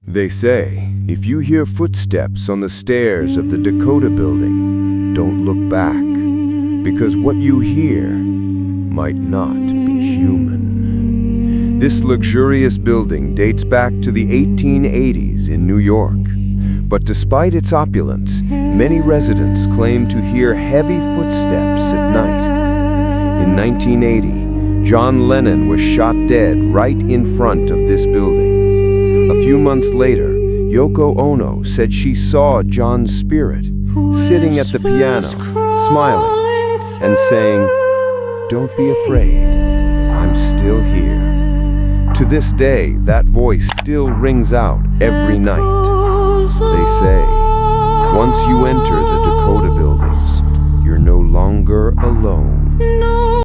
They say, if you hear footsteps on the stairs of the Dakota building, don't look back, because what you hear might not be human. This luxurious building dates back to the 1880s in New York. But despite its opulence, many residents claim to hear heavy footsteps at night. In 1980, John Lennon was shot dead right in front of this building. A few months later, Yoko Ono said she saw John's spirit sitting at the piano, smiling and saying, "Don't be afraid, I'm still here." To this day, that voice still rings out every night. They say, once you enter the Dakota building, you're no longer alone.